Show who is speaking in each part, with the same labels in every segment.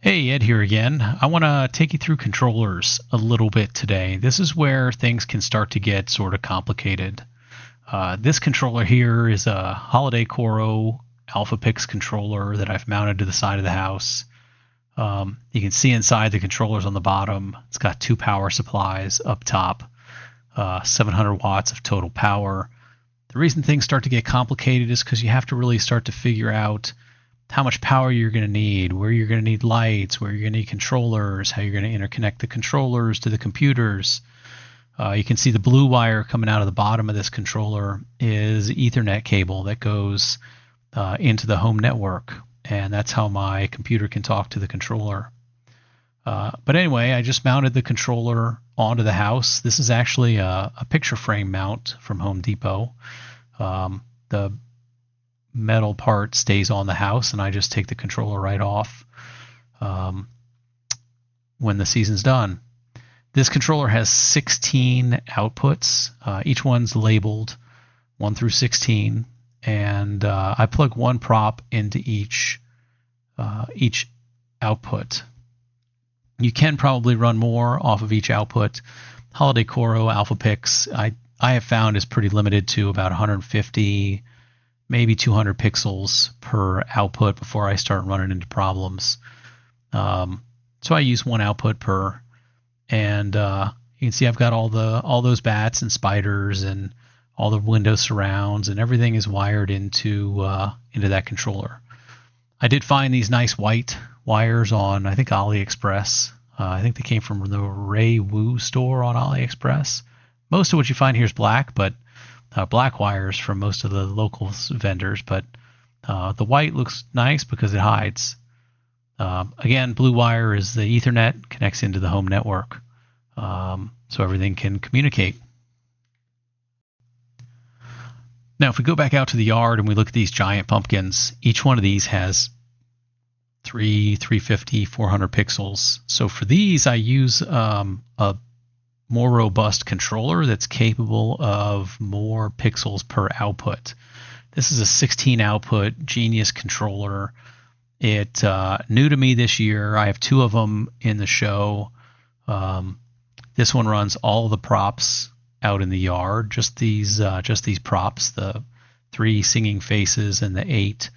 Speaker 1: Hey, Ed here again. I want to take you through controllers a little bit today. This is where things can start to get sort of complicated. This controller here is a Holiday Coro AlphaPix controller that I've mounted to the side of the house. You can see inside the controllers on the bottom. It's got two power supplies up top, 700 watts of total power. The reason things start to get complicated is because you have to really start to figure out how much power you're going to need, where you're going to need lights, where you're going to need controllers, how you're going to interconnect the controllers to the computers. You can see the blue wire coming out of the bottom of this controller is Ethernet cable that goes into the home network, and that's how my computer can talk to the controller. But anyway, I just mounted the controller onto the house. This is actually a picture frame mount from Home Depot. The metal part stays on the house, and I just take the controller right off when the season's done. This controller has 16 outputs. Each one's labeled 1 through 16, and I plug one prop into each output. You can probably run more off of each output. Holiday Coro AlphaPix I have found is pretty limited to about 150, maybe 200 pixels per output before I start running into problems. So I use one output per, and you can see I've got all those bats and spiders and all the Windows surrounds, and everything is wired into that controller. I did find these nice white wires on, I think, AliExpress. I think they came from the Ray Wu store on AliExpress. Most of what you find here is black, but black wires from most of the local vendors, but the white looks nice because it hides. Again, blue wire is the Ethernet, connects into the home network, so everything can communicate. Now, if we go back out to the yard and we look at these giant pumpkins, each one of these has 350, 400 pixels. So for these, I use a more robust controller that's capable of more pixels per output. This is a 16 output Genius controller. It new to me this year. I have two of them in the show. This one runs all the props out in the yard, just these props, the 3 singing faces and the 8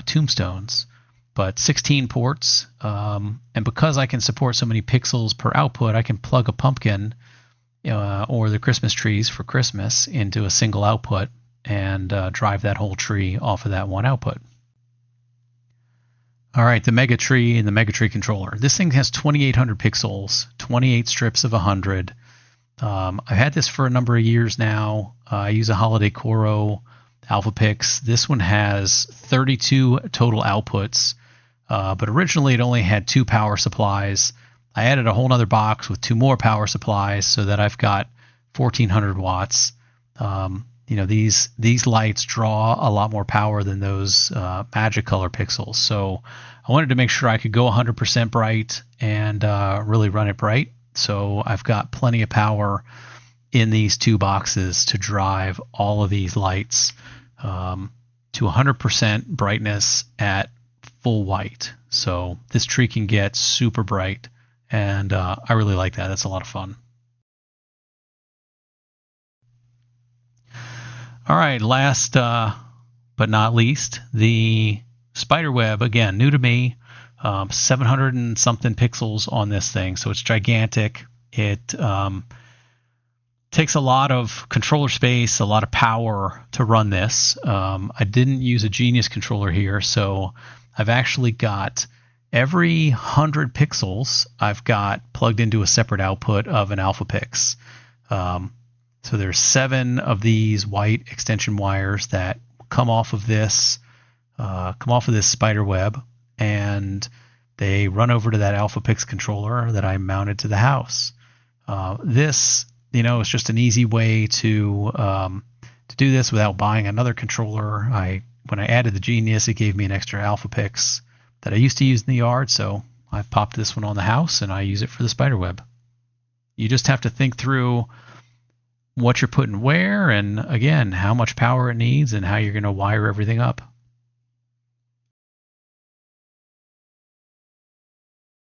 Speaker 1: tombstones, but 16 ports. And because I can support so many pixels per output, I can plug a pumpkin or the Christmas trees for Christmas into a single output and drive that whole tree off of that one output. All right, the Mega Tree and the Mega Tree controller. This thing has 2,800 pixels, 28 strips of 100. I've had this for a number of years now. I use a Holiday Coro AlphaPix. This one has 32 total outputs, but originally it only had 2 power supplies. I added a whole other box with 2 more power supplies so that I've got 1,400 watts. These lights draw a lot more power than those Magicolor pixels. So I wanted to make sure I could go 100% bright and really run it bright. So I've got plenty of power in these 2 boxes to drive all of these lights to 100% brightness at full white. So this tree can get super bright, and I really like that. That's a lot of fun. All right, last but not least, the Spiderweb, again, new to me. 700 and something pixels on this thing, so it's gigantic. It takes a lot of controller space, a lot of power to run this. I didn't use a Genius controller here, so I've actually got every 100 pixels I've got plugged into a separate output of an AlphaPix. So there's 7 of these white extension wires that come off of this Spiderweb, and they run over to that AlphaPix controller that I mounted to the house. This, is just an easy way to do this without buying another controller. When I added the Genius, it gave me an extra AlphaPix that I used to use in the yard, so I popped this one on the house and I use it for the Spiderweb. You just have to think through what you're putting where, and again, how much power it needs and how you're going to wire everything up.